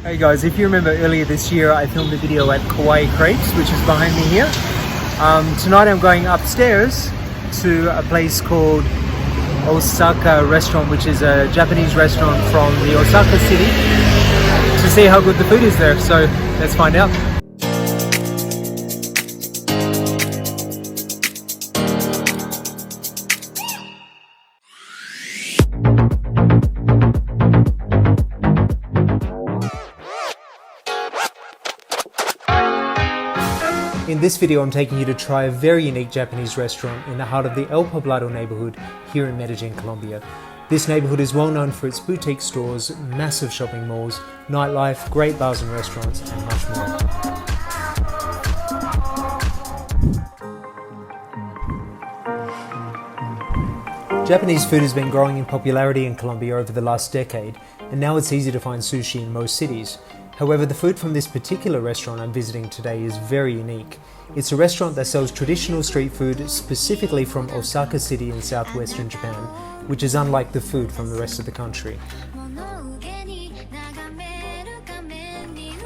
Hey guys, if you remember earlier this year I filmed a video at Kawaii Crepes, which is behind me here. Tonight I'm going upstairs to a place called Osaka Restaurant, which is a Japanese restaurant from the Osaka city, to see how good the food is there. So let's find out. In this video I'm taking you to try a very unique Japanese restaurant in the heart of the El Poblado neighborhood here in Medellin, Colombia. This neighborhood is well known for its boutique stores, massive shopping malls, nightlife, great bars and restaurants, and much more. Japanese food has been growing in popularity in Colombia over the last decade, and now it's easy to find sushi in most cities. However, the food from this particular restaurant I'm visiting today is very unique. It's a restaurant that sells traditional street food specifically from Osaka City in southwestern Japan, which is unlike the food from the rest of the country.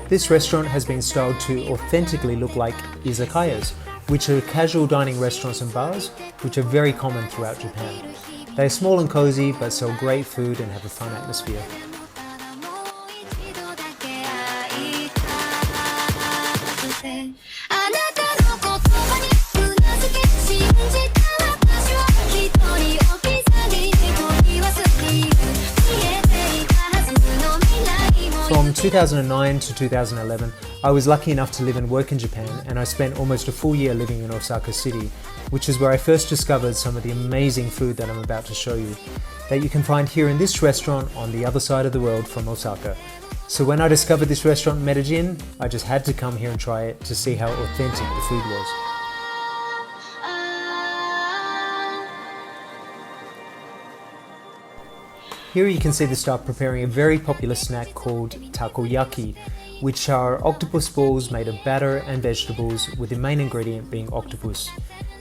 This restaurant has been styled to authentically look like izakayas, which are casual dining restaurants and bars, which are very common throughout Japan. They are small and cozy, but sell great food and have a fun atmosphere. From 2009 to 2011, I was lucky enough to live and work in Japan, and I spent almost a full year living in Osaka City, which is where I first discovered some of the amazing food that I'm about to show you, that you can find here in this restaurant on the other side of the world from Osaka. So when I discovered this restaurant in Medellin, I just had to come here and try it to see how authentic the food was. Here you can see the staff preparing a very popular snack called takoyaki, which are octopus balls made of batter and vegetables, with the main ingredient being octopus.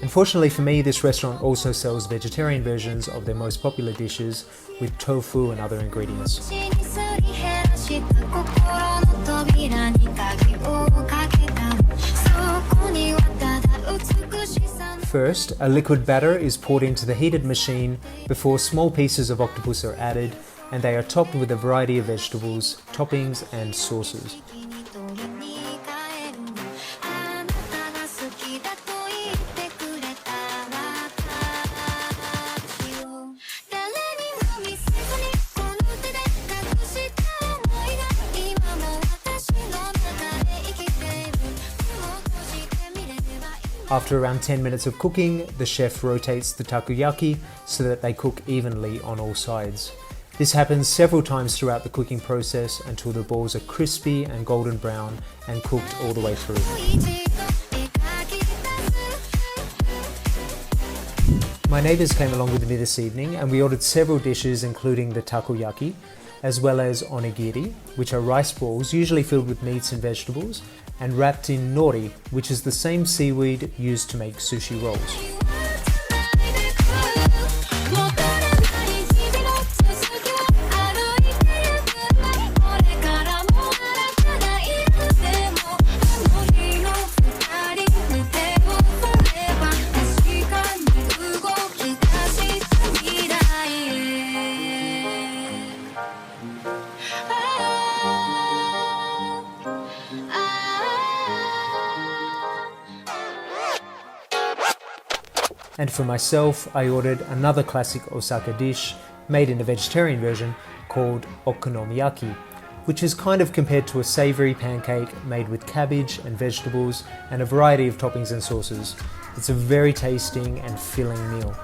Unfortunately for me, this restaurant also sells vegetarian versions of their most popular dishes with tofu and other ingredients. First, a liquid batter is poured into the heated machine before small pieces of octopus are added, and they are topped with a variety of vegetables, toppings and sauces. After around 10 minutes of cooking, the chef rotates the takoyaki so that they cook evenly on all sides. This happens several times throughout the cooking process until the balls are crispy and golden brown and cooked all the way through. My neighbours came along with me this evening and we ordered several dishes including the takoyaki, as well as onigiri, which are rice balls usually filled with meats and vegetables, and wrapped in nori, which is the same seaweed used to make sushi rolls. And for myself, I ordered another classic Osaka dish made in a vegetarian version called okonomiyaki, which is kind of compared to a savory pancake made with cabbage and vegetables and a variety of toppings and sauces. It's a very tasting and filling meal.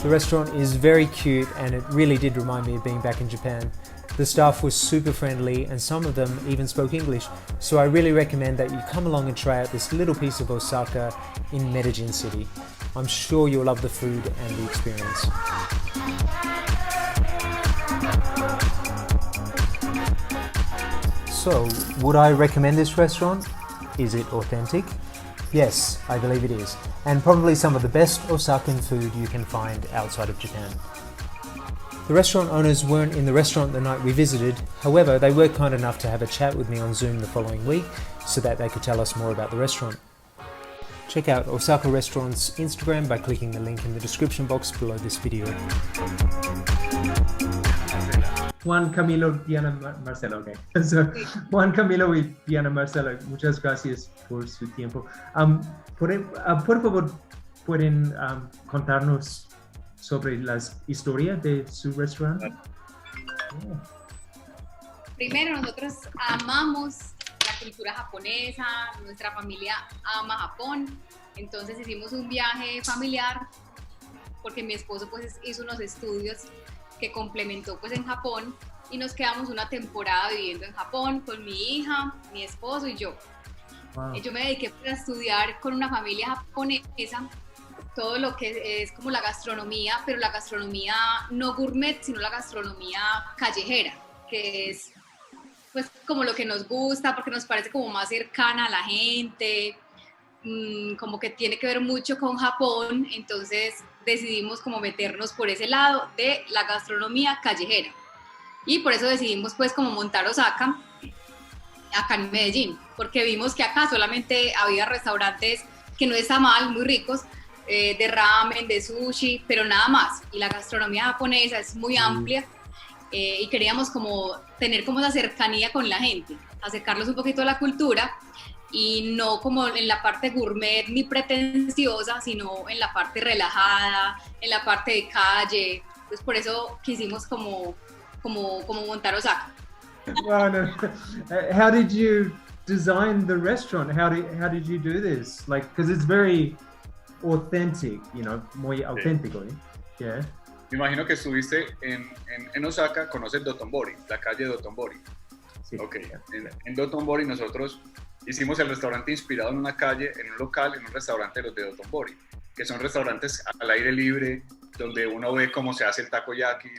The restaurant is very cute and it really did remind me of being back in Japan. The staff was super friendly and some of them even spoke English, so I really recommend that you come along and try out this little piece of Osaka in Medellin City. I'm sure you'll love the food and the experience. So, would I recommend this restaurant? Is it authentic? Yes, I believe it is, and probably some of the best Osakan food you can find outside of Japan. The restaurant owners weren't in the restaurant the night we visited, however, they were kind enough to have a chat with me on Zoom the following week so that they could tell us more about the restaurant. Check out Osaka Restaurant's Instagram by clicking the link in the description box below this video. Juan Camilo, Diana Marcelo, okay. So, Juan Camilo y Diana Marcelo, muchas gracias por su tiempo. Por favor, ¿pueden contarnos sobre la historia de su restaurante? Primero, nosotros amamos la cultura japonesa, nuestra familia ama Japón, entonces hicimos un viaje familiar porque mi esposo pues hizo unos estudios que complementó pues en Japón y nos quedamos una temporada viviendo en Japón con mi hija, mi esposo y yo. Wow. Yo me dediqué pues, a estudiar con una familia japonesa todo lo que es como la gastronomía, pero la gastronomía no gourmet, sino la gastronomía callejera, que es pues como lo que nos gusta, porque nos parece como más cercana a la gente, como que tiene que ver mucho con Japón, entonces decidimos como meternos por ese lado de la gastronomía callejera. Y por eso decidimos pues como montar Osaka acá en Medellín, porque vimos que acá solamente había restaurantes que no está mal, muy ricos, de ramen, de sushi, pero nada más. Y la gastronomía japonesa es muy amplia y queríamos como tener como esa cercanía con la gente, acercarlos un poquito a la cultura y no como en la parte gourmet ni pretenciosa, sino en la parte relajada, en la parte de calle. Entonces por eso quisimos como montar Osaka. Wow, no. How did you design the restaurant? How did you do this? Like, because it's very authentic, you know, muy auténtico, ¿eh? Yeah. Me imagino que estuviste en Osaka, conoces Dotonbori, la calle Dotonbori. Sí. Ok, en Dotonbori nosotros hicimos el restaurante inspirado en una calle, en un local, en un restaurante de los de Dotonbori, que son restaurantes al aire libre, donde uno ve cómo se hace el takoyaki,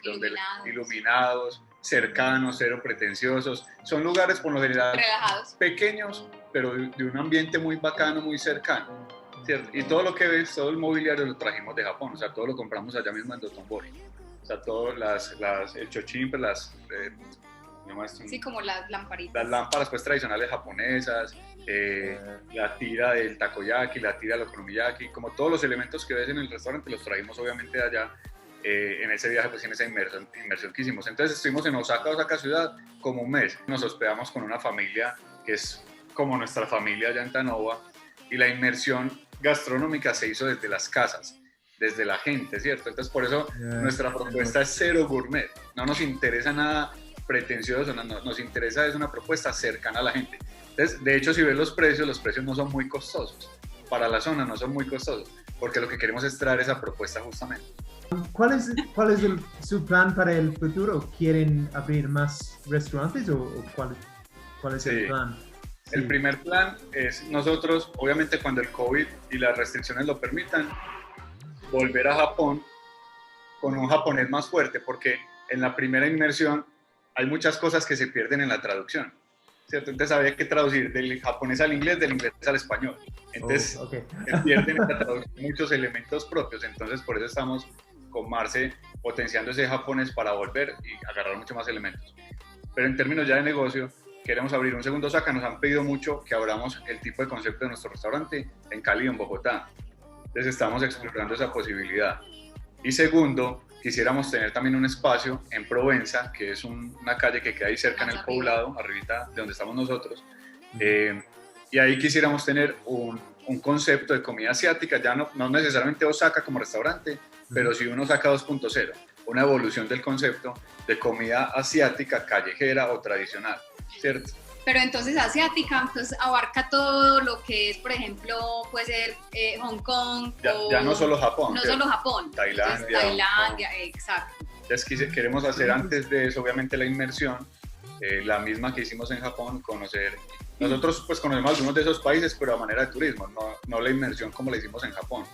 iluminados, cercanos, cero pretenciosos. Son lugares por lo general Relajados, pequeños, pero de un ambiente muy bacano, muy cercano, ¿cierto? Y todo lo que ves, todo el mobiliario lo trajimos de Japón, o sea, todo lo compramos allá mismo en Dotonbori. O sea, todas el chochimpe, sí, como las lamparitas. las lámparas pues tradicionales japonesas, la tira del takoyaki, la tira del okonomiyaki, como todos los elementos que ves en el restaurante los trajimos obviamente de allá en ese viaje, pues en esa inmersión que hicimos. Entonces estuvimos en Osaka ciudad como un mes. Nos hospedamos con una familia que es como nuestra familia allá en Tanova y la inmersión gastronómica se hizo desde las casas, desde la gente, ¿cierto? Entonces por eso nuestra propuesta es cero gourmet, no nos interesa nada pretencioso, nos interesa es una propuesta cercana a la gente. Entonces, de hecho, si ves los precios no son muy costosos, para la zona no son muy costosos, porque lo que queremos es traer esa propuesta justamente. ¿Cuál es su plan para el futuro? ¿Quieren abrir más restaurantes o cuál es el plan? El primer plan es nosotros, obviamente cuando el COVID y las restricciones lo permitan, volver a Japón con un japonés más fuerte, porque en la primera inmersión hay muchas cosas que se pierden en la traducción, ¿cierto? Entonces había que traducir del japonés al inglés, del inglés al español. Entonces se pierden en la traducción muchos elementos propios, entonces por eso estamos con Marce potenciando ese japonés para volver y agarrar mucho más elementos. Pero en términos ya de negocio, queremos abrir un segundo Osaka. Nos han pedido mucho que abramos el tipo de concepto de nuestro restaurante en Cali, en Bogotá. Entonces estamos explorando esa posibilidad. Y segundo, quisiéramos tener también un espacio en Provenza, que es una calle que queda ahí cerca en el poblado, arribita de donde estamos nosotros. Y ahí quisiéramos tener un concepto de comida asiática, ya no necesariamente Osaka como restaurante, pero sí un Osaka 2.0, una evolución del concepto de comida asiática, callejera o tradicional, ¿cierto? Pero entonces asiática, entonces abarca todo lo que es, por ejemplo, puede ser Hong Kong. Ya no solo Japón. No solo Japón. Tailandia, exacto. Entonces queremos hacer antes de eso, obviamente, la inmersión, la misma que hicimos en Japón, conocer. Nosotros pues conocemos algunos de esos países, pero a manera de turismo, no la inmersión como la hicimos en Japón.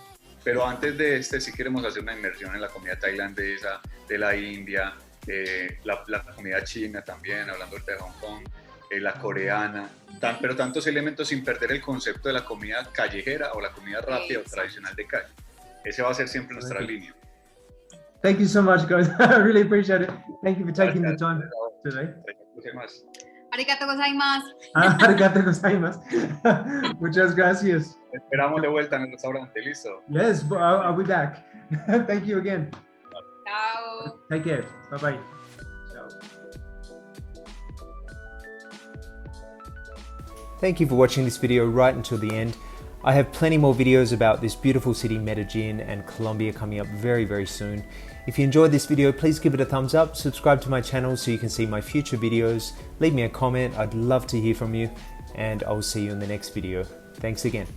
Pero antes de sí queremos hacer una inmersión en la comida tailandesa, de la India, la comida china también, hablando de Hong Kong. la coreana, pero tantos elementos sin perder el concepto de la comida callejera o la comida rápida o tradicional de calle. Ese va a ser siempre nuestra línea. Thank you so much, guys. I really appreciate it. Thank you for taking the time today. Arigato gozaimasu. Arigato gozaimasu. Muchas gracias. Esperamos de vuelta en el restaurante, listo. Yes, I'll be back. Thank you again. Chao. Take care. Bye-bye. Ciao. Thank you for watching this video right until the end. I have plenty more videos about this beautiful city Medellin and Colombia coming up very, very soon. If you enjoyed this video, please give it a thumbs up, subscribe to my channel so you can see my future videos, leave me a comment, I'd love to hear from you, and I will see you in the next video. Thanks again.